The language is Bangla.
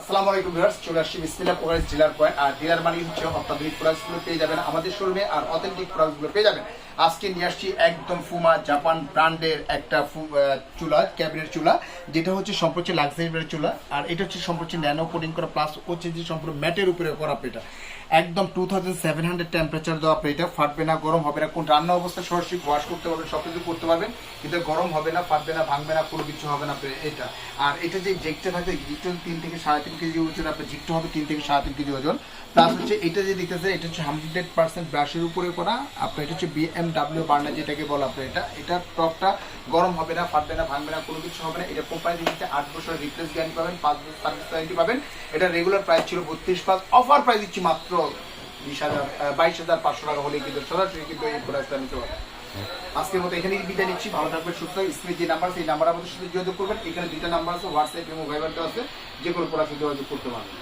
আসসালামু আলাইকুম ভিউয়ার্স, চলে আসছি বিসমিল্লাহ প্রোডাক্টস ডিলার পয়েন্ট। আর ডিলার মানে হচ্ছে অত্যাধুনিক প্রোডাক্টসগুলো পেয়ে যাবেন আমাদের শোরুমে, আর অথেন্টিক প্রোডাক্টসগুলো পেয়ে যাবেন। আজকে নিয়ে আসছি একদম ফুমা জাপান ব্র্যান্ডের একটা চুলা, ক্যাবিনেট চুলা, যেটা হচ্ছে সম্প্রতি লাক্সারি চুলা। আর এটা হচ্ছে সম্প্রতি ন্যানো কোটিং করা, প্লাস হচ্ছে যে সম্পূর্ণ ম্যাটের উপরে করা। এটা একদম 2700 টেম্পারেচার দেওয়া। এটা ফাটবে না, গরম হবে না। কোন রান্না অবস্থা সরাসরি ওয়াশ করতে পারবেন, সব কিছু করতে পারবেন, কিন্তু গরম হবে না, ফাটবে না, ভাঙবে না, কোনো কিছু হবে না এটা। আর এটা যে জেকটা থাকে, জিকটা 3 থেকে 3.5 কেজি ওজন। আপনার জিকটা হবে 3 থেকে 3.5 কেজি ওজন। প্লাস হচ্ছে এটা যে দেখতেছে, এটা হচ্ছে 100% ব্রাশের উপরে করা। আপনার এটা হচ্ছে BMW বার্নার যেটাকে বলা। আপনার এটা টপটা গরম হবে না, ফাটবে না, ভাঙবে না, কোনো কিছু হবে না। এটা কোম্পানি দিচ্ছে 8 বছরের রিপ্লেস গ্যারান্টি পাবেন, 5 বছর সার্ভিস গ্যারান্টি পাবেন। এটা রেগুলার প্রাইস ছিল 32,500, অফার প্রাইস দিচ্ছি মাত্র 22,500 টাকা হলে কিন্তু সরাসরি কিন্তু এই প্রোডাক্টটা নিতে পারবেন। আজকের মতো এখানেই বিদায় নিচ্ছি। ভালো থাকবেন, সুস্থ। স্ক্রিনে যে নাম্বার, সেই নাম্বার আমাদের সাথে যোগাযোগ করবেন। এখানে 2টা নাম্বার আছে, হোয়াটসঅ্যাপ এবং ভাইবার আছে, যে কোনো প্রোডাক্টে যোগাযোগ করতে পারবেন।